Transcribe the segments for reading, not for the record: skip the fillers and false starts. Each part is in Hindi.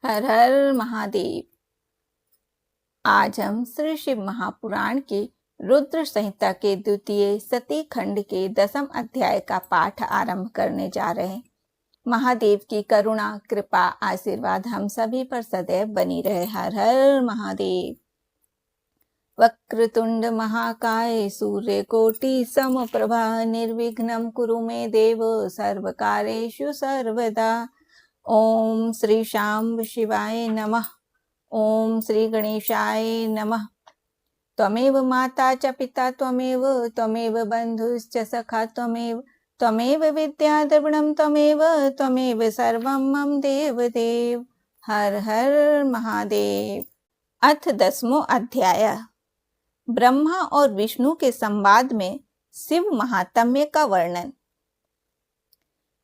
हर हर महादेव। आज हम श्री शिव महापुराण के रुद्र संहिता के द्वितीय सती खंड के 10वें अध्याय का पाठ आरंभ करने जा रहे हैं। महादेव की करुणा, कृपा, आशीर्वाद हम सभी पर सदैव बनी रहे। हर हर महादेव। वक्रतुंड महाकाय सूर्यकोटि समप्रभा निर्विघ्नं कुरु मे देव सर्वकार्येषु सर्वदा। ओम श्री शांब शिवाय नमः। ओम श्री गणेशाय नमः। त्वमेव माता च पिता त्वमेव बंधुश्च सखा त्वमेव विद्या द्रविणं त्वमेव सर्वं मम देवदेव। हर हर महादेव। अथ 10वां अध्याय। ब्रह्मा और विष्णु के संवाद में शिव महात्म्य का वर्णन।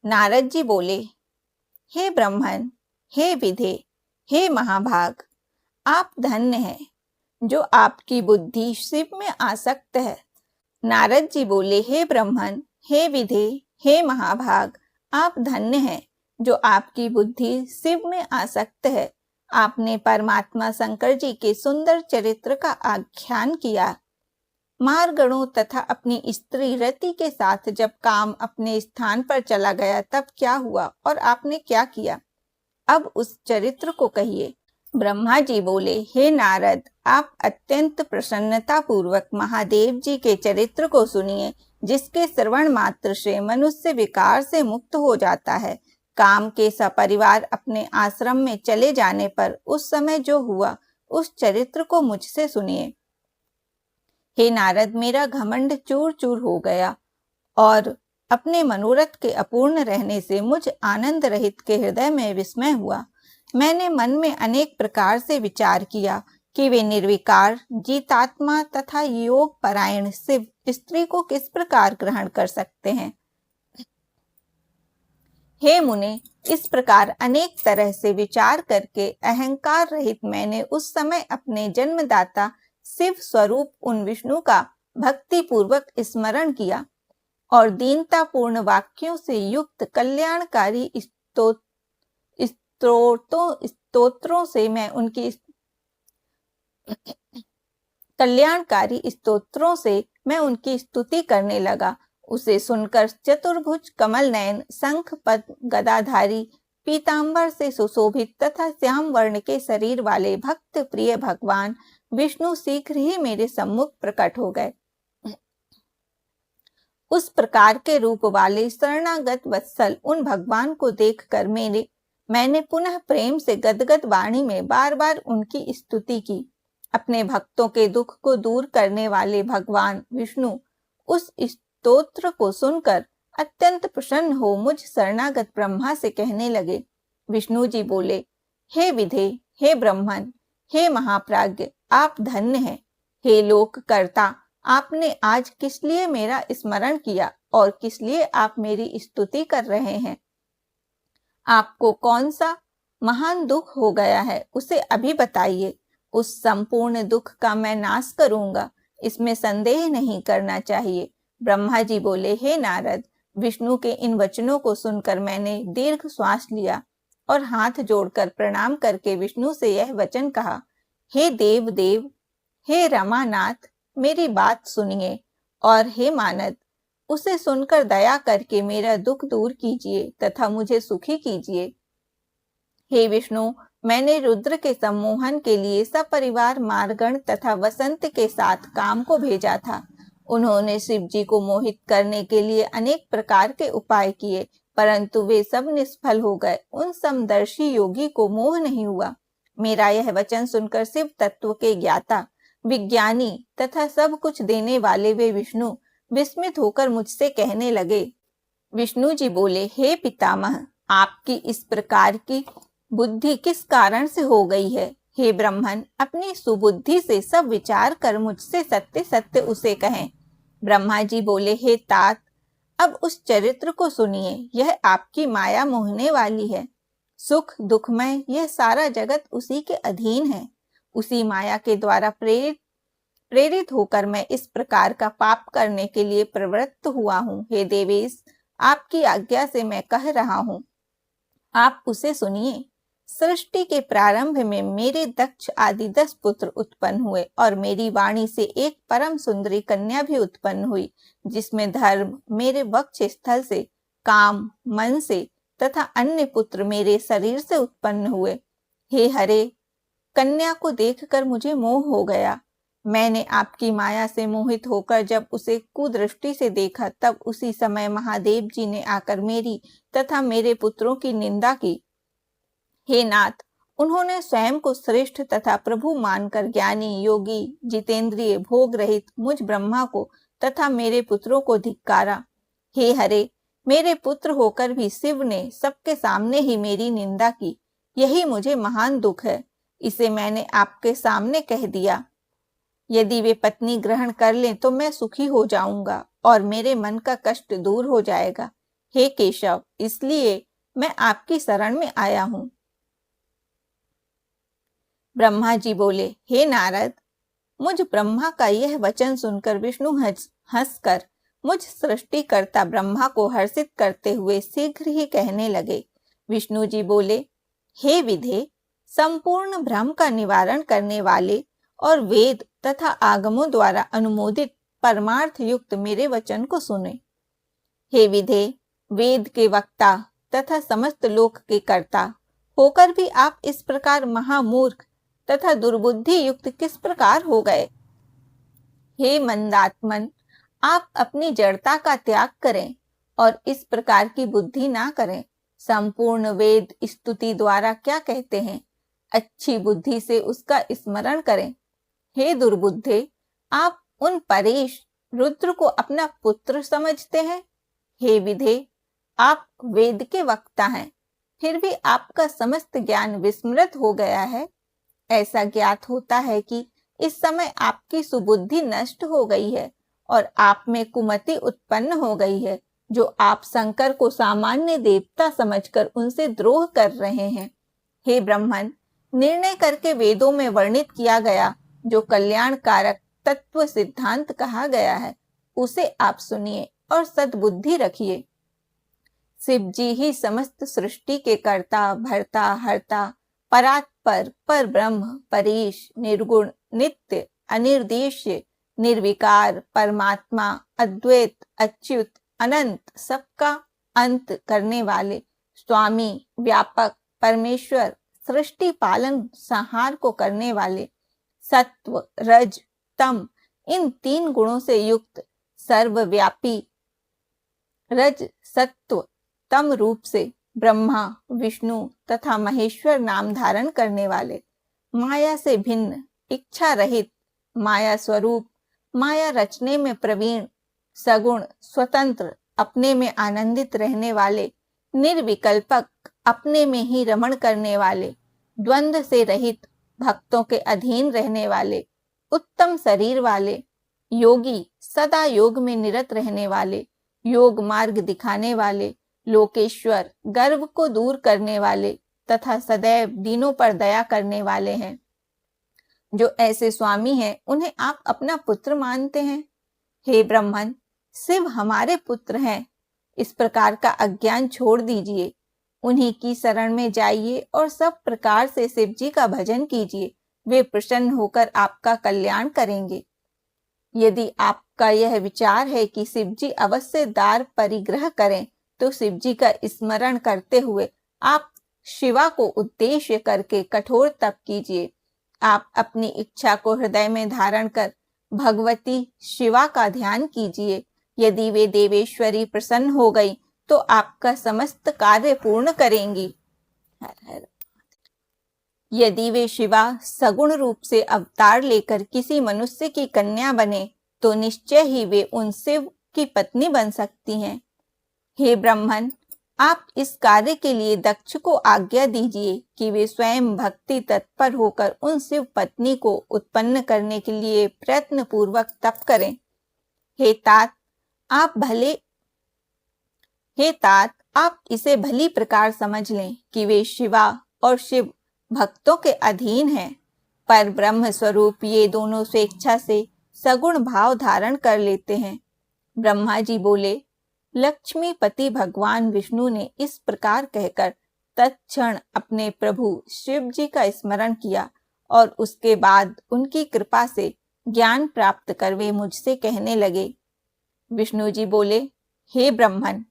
नारद जी बोले, हे ब्रह्मन, हे विधे, हे महाभाग, आप धन्य हैं जो आपकी बुद्धि शिव में आसक्त है। नारद जी बोले, हे ब्रह्मन, हे विधे, हे महाभाग, आप धन्य हैं जो आपकी बुद्धि शिव में आसक्त है। आपने परमात्मा शंकर जी के सुंदर चरित्र का आख्यान किया। मारगणों तथा अपनी स्त्री रति के साथ जब काम अपने स्थान पर चला गया तब क्या हुआ और आपने क्या किया, अब उस चरित्र को कहिए। ब्रह्मा जी बोले, हे नारद, आप अत्यंत प्रसन्नता पूर्वक महादेव जी के चरित्र को सुनिए, जिसके श्रवण मात्र से मनुष्य विकार से मुक्त हो जाता है। काम के सपरिवार अपने आश्रम में चले जाने पर उस समय जो हुआ, उस चरित्र को मुझसे सुनिए। हे नारद, मेरा घमंड चूर चूर हो गया और अपने मनोरथ के अपूर्ण रहने से मुझ आनंद रहित के हृदय में विस्मय हुआ। मैंने मन में अनेक प्रकार से विचार किया कि वे निर्विकार, जीतात्मा तथा योग परायण शिव स्त्री को किस प्रकार ग्रहण कर सकते हैं। हे मुने, इस प्रकार अनेक तरह से विचार करके अहंकार रहित मैंने उस समय अपने जन्मदाता शिव स्वरूप उन विष्णु का भक्ति पूर्वक स्मरण किया और दीनता पूर्ण वाक्यों से युक्त कल्याणकारी स्तोत्रों से मैं उनकी स्तुति करने लगा। उसे सुनकर चतुर्भुज, कमल नयन, शंख पद गदाधारी, पीतांबर से सुशोभित तथा श्याम वर्ण के शरीर वाले भक्त प्रिय भगवान विष्णु शीघ्र ही मेरे सम्मुख प्रकट हो गए। उस प्रकार के रूप वाले शरणागत वत्सल उन भगवान को देखकर मैंने पुनः प्रेम से गदगद वाणी में बार बार उनकी स्तुति की। अपने भक्तों के दुख को दूर करने वाले भगवान विष्णु उस स्तोत्र को सुनकर अत्यंत प्रसन्न हो मुझ शरणागत ब्रह्मा से कहने लगे। विष्णु जी बोले, हे विधे, हे ब्रह्मन, हे महाप्राज्ञ, आप धन्य हैं। हे लोक कर्ता, आपने आज किस लिए मेरा स्मरण किया और किस लिए आप मेरी स्तुति कर रहे हैं। आपको कौन सा महान दुख हो गया है, उसे अभी बताइए। उस संपूर्ण दुख का मैं नाश करूंगा, इसमें संदेह नहीं करना चाहिए। ब्रह्मा जी बोले, हे नारद, विष्णु के इन वचनों को सुनकर मैंने दीर्घ श्वास लिया और हाथ जोड़कर प्रणाम करके विष्णु से यह वचन कहा, हे देव देव, हे रमानाथ, मेरी बात सुनिए और हे मानद, उसे सुनकर दया करके मेरा दुख दूर कीजिए तथा मुझे सुखी कीजिए। हे विष्णु, मैंने रुद्र के सम्मोहन के लिए सपरिवार मारगण तथा वसंत के साथ काम को भेजा था। उन्होंने शिव जी को मोहित करने के लिए अनेक प्रकार के उपाय किए, परंतु वे सब निष्फल हो गए। उन समदर्शी योगी को मोह नहीं हुआ। मेरा यह वचन सुनकर शिव तत्व के ज्ञाता, विज्ञानी तथा सब कुछ देने वाले वे विष्णु विस्मित होकर मुझसे कहने लगे। विष्णु जी बोले, हे पितामह, आपकी इस प्रकार की बुद्धि किस कारण से हो गई है। हे ब्रह्मन, अपनी सुबुद्धि से सब विचार कर मुझसे सत्य सत्य उसे कहें। ब्रह्मा जी बोले, हे तात, अब उस चरित्र को सुनिए। यह आपकी माया मोहने वाली है। सुख दुखमय यह सारा जगत उसी के अधीन है। उसी माया के द्वारा प्रेरित होकर मैं इस प्रकार का पाप करने के लिए प्रवृत्त हुआ हूँ। हे देवेश, आपकी आज्ञा से मैं कह रहा हूँ, आप उसे सुनिए। सृष्टि के प्रारंभ में मेरे दक्ष आदि 10 पुत्र उत्पन्न हुए और मेरी वाणी से एक परम सुंदरी कन्या भी उत्पन्न हुई, जिसमें धर्म मेरे वक्ष स्थल से, काम मन से तथा अन्य पुत्र मेरे शरीर से उत्पन्न हुए। हे हरे, कन्या को देखकर मुझे मोह हो गया। मैंने आपकी माया से मोहित होकर जब उसे कुदृष्टि से देखा, तब उसी समय महादेव जी ने आकर मेरी तथा मेरे पुत्रों की निंदा की। हे नाथ, उन्होंने स्वयं को श्रेष्ठ तथा प्रभु मानकर ज्ञानी, योगी, जितेंद्रिय, भोग रहित मुझ ब्रह्मा को तथा मेरे पुत्रों को धिक्कारा। हे हरे, मेरे पुत्र होकर भी शिव ने सबके सामने ही मेरी निंदा की। यही मुझे महान दुख है। इसे मैंने आपके सामने कह दिया। यदि वे पत्नी ग्रहण कर लें तो मैं सुखी हो जाऊंगा और मेरे मन का कष्ट दूर हो जाएगा। हे केशव, इसलिए मैं आपकी शरण में आया हूं। ब्रह्मा जी बोले, हे नारद, मुझ ब्रह्मा का यह वचन सुनकर विष्णु हंसकर मुझ सृष्टिकर्ता ब्रह्मा को हर्षित करते हुए शीघ्र ही कहने लगे। विष्णु जी बोले, हे विधे, संपूर्ण भ्रम का निवारण करने वाले और वेद तथा आगमों द्वारा अनुमोदित परमार्थ युक्त मेरे वचन को सुने। हे विधे, वेद के वक्ता तथा समस्त लोक के कर्ता होकर भी आप इस प्रकार महामूर्ख तथा दुर्बुद्धि युक्त किस प्रकार हो गए? हे मंदात्मन, आप अपनी जड़ता का त्याग करें और इस प्रकार की बुद्धि ना करें। संपूर्ण वेद स्तुति द्वारा क्या कहते हैं? अच्छी बुद्धि से उसका स्मरण करें। हे दुर्बुद्धे, आप उन परेश रुद्र को अपना पुत्र समझते हैं। हे विधे, आप वेद के वक्ता हैं, फिर भी आपका समस्त ज्ञान विस्मृत हो गया है। ऐसा ज्ञात होता है कि इस समय आपकी सुबुद्धि नष्ट हो गई है और आप में कुमति उत्पन्न हो गई है, जो आप शंकर को सामान्य देवता समझकर उनसे द्रोह कर रहे हैं। हे ब्राह्मण, निर्णय करके वेदों में वर्णित किया गया जो कल्याणकारक तत्व सिद्धांत कहा गया है, उसे आप सुनिए और सद्बुद्धि रखिए। शिव जी ही समस्त सृष्टि के कर्ता, भर्ता, हर्ता, परात्पर, पर ब्रह्म, परेश, निर्गुण, नित्य, अनिर्देश्य, निर्विकार, परमात्मा, अद्वैत, अच्युत, अनंत, सबका अंत करने वाले, स्वामी, व्यापक, परमेश्वर, सृष्टि पालन संहार को करने वाले, सत्व, रज, तम, इन 3 गुणों से युक्त, सर्वव्यापी, रज, सत्व, तम रूप से ब्रह्मा, विष्णु तथा महेश्वर नाम धारण करने वाले, माया से भिन्न, इच्छा रहित, माया स्वरूप, माया रचने में प्रवीण, सगुण, स्वतंत्र, अपने में आनंदित रहने वाले, निर्विकल्पक, अपने में ही रमण करने वाले, द्वंद्व से रहित, भक्तों के अधीन रहने वाले, उत्तम शरीर वाले, योगी, सदा योग में निरत रहने वाले, योग मार्ग दिखाने वाले, लोकेश्वर, गर्व को दूर करने वाले तथा सदैव दीनों पर दया करने वाले हैं। जो ऐसे स्वामी हैं, उन्हें आप अपना पुत्र मानते हैं। हे ब्राह्मण, शिव हमारे पुत्र हैं, इस प्रकार का अज्ञान छोड़ दीजिए। उन्हीं की शरण में जाइए और सब प्रकार से शिव जी का भजन कीजिए। वे प्रसन्न होकर आपका कल्याण करेंगे। यदि आपका यह विचार है कि शिव जी अवश्य दार परिग्रह करें, तो शिव जी का स्मरण करते हुए आप शिवा को उद्देश्य करके कठोर तप कीजिए। आप अपनी इच्छा को हृदय में धारण कर भगवती शिवा का ध्यान कीजिए। यदि वे देवेश्वरी प्रसन्न हो गई तो आपका समस्त कार्य पूर्ण करेंगी। यदि वे शिवा सगुण रूप से अवतार लेकर किसी मनुष्य की कन्या बने तो निश्चय ही वे उन शिव की पत्नी बन सकती हैं। हे ब्राह्मण, आप इस कार्य के लिए दक्ष को आज्ञा दीजिए कि वे स्वयं भक्ति तत्पर होकर उन शिव पत्नी को उत्पन्न करने के लिए प्रयत्न पूर्वक तप करें। हे तात, आप इसे भली प्रकार समझ लें कि वे शिवा और शिव भक्तों के अधीन हैं। पर ब्रह्म स्वरूप ये दोनों स्वेच्छा से सगुण भाव धारण कर लेते हैं। ब्रह्मा जी बोले, लक्ष्मीपति भगवान विष्णु ने इस प्रकार कहकर तत्क्षण अपने प्रभु शिव जी का स्मरण किया और उसके बाद उनकी कृपा से ज्ञान प्राप्त कर वे मुझसे कहने लगे। विष्णु जी बोले, हे ब्रह्मन,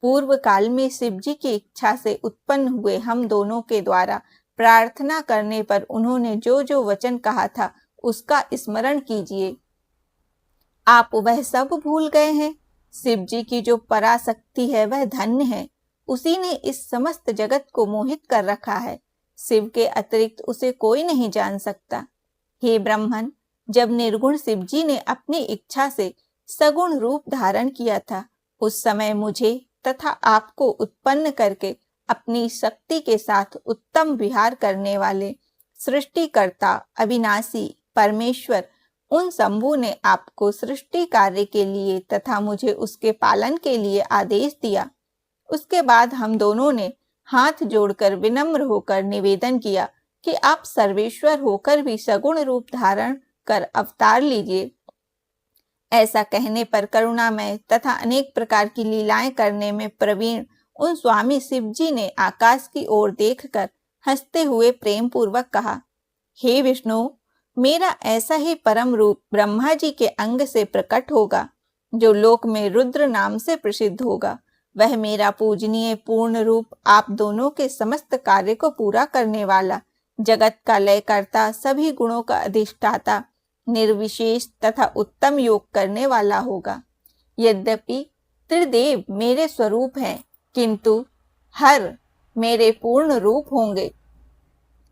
पूर्व काल में शिव जी की इच्छा से उत्पन्न हुए हम दोनों के द्वारा प्रार्थना करने पर उन्होंने जो जो वचन कहा था उसका स्मरण कीजिए। आप वह सब भूल गए हैं। शिव जी की जो पराशक्ति है वह धन्य है। उसी ने इस समस्त जगत को मोहित कर रखा है। शिव के अतिरिक्त उसे कोई नहीं जान सकता। हे ब्रह्मन, जब निर्गुण शिव जी ने अपनी इच्छा से सगुण रूप धारण किया था, उस समय मुझे तथा आपको उत्पन्न करके अपनी शक्ति के साथ उत्तम विहार करने वाले सृष्टिकर्ता अविनाशी परमेश्वर उन शंभु ने आपको सृष्टि कार्य के लिए तथा मुझे उसके पालन के लिए आदेश दिया। उसके बाद हम दोनों ने हाथ जोड़कर विनम्र होकर निवेदन किया कि आप सर्वेश्वर होकर भी सगुण रूप धारण कर अवतार लीजिए। ऐसा कहने पर करुणामय तथा अनेक प्रकार की लीलाएं करने में प्रवीण उन स्वामी शिव जी ने आकाश की ओर देखकर हंसते हुए प्रेम पूर्वक कहा, हे विष्णु, मेरा ऐसा ही परम रूप ब्रह्मा जी के अंग से प्रकट होगा, जो लोक में रुद्र नाम से प्रसिद्ध होगा। वह मेरा पूजनीय पूर्ण रूप आप दोनों के समस्त कार्य को पूरा करने वाला, जगत का लय करता, सभी गुणों का अधिष्ठाता, निर्विशेष तथा उत्तम योग करने वाला होगा। यद्यपि त्रिदेव मेरे स्वरूप हैं, किंतु हर मेरे पूर्ण रूप होंगे।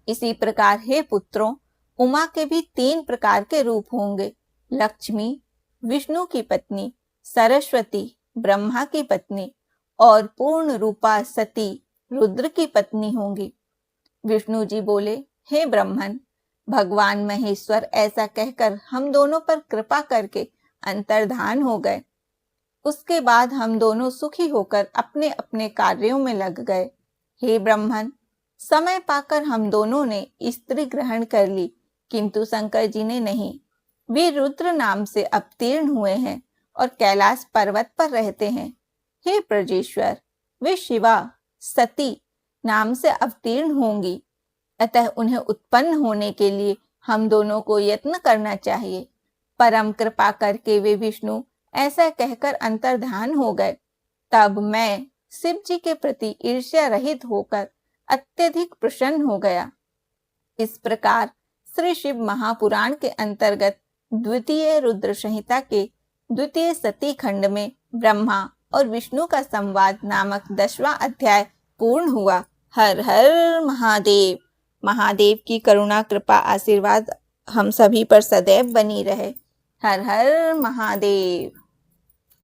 इसी प्रकार हे पुत्रों, उमा के भी 3 प्रकार के रूप होंगे। लक्ष्मी विष्णु की पत्नी, सरस्वती ब्रह्मा की पत्नी और पूर्ण रूपा सती रुद्र की पत्नी होंगी। विष्णु जी बोले, हे ब्रह्मन, भगवान महेश्वर ऐसा कहकर हम दोनों पर कृपा करके अंतर्धान हो गए। उसके बाद हम दोनों सुखी होकर अपने अपने कार्यों में लग गए। हे ब्रह्मन, समय पाकर हम दोनों ने स्त्री ग्रहण कर ली, किंतु शंकर जी ने नहीं। वे रुद्र नाम से अवतीर्ण हुए हैं और कैलाश पर्वत पर रहते हैं। हे ब्रजेश्वर, वे शिवा सती नाम से अवतीर्ण होंगी, अतः उन्हें उत्पन्न होने के लिए हम दोनों को यत्न करना चाहिए। परम कृपा करके वे विष्णु ऐसा कहकर अंतर्धान हो गए। तब मैं शिव जी के प्रति ईर्ष्या रहित होकर अत्यधिक प्रसन्न हो गया। इस प्रकार श्री शिव महापुराण के अंतर्गत द्वितीय रुद्र संहिता के द्वितीय सती खंड में ब्रह्मा और विष्णु का संवाद नामक 10वां अध्याय पूर्ण हुआ। हर हर महादेव। महादेव की करुणा कृपा आशीर्वाद हम सभी पर सदैव बनी रहे। हर हर महादेव।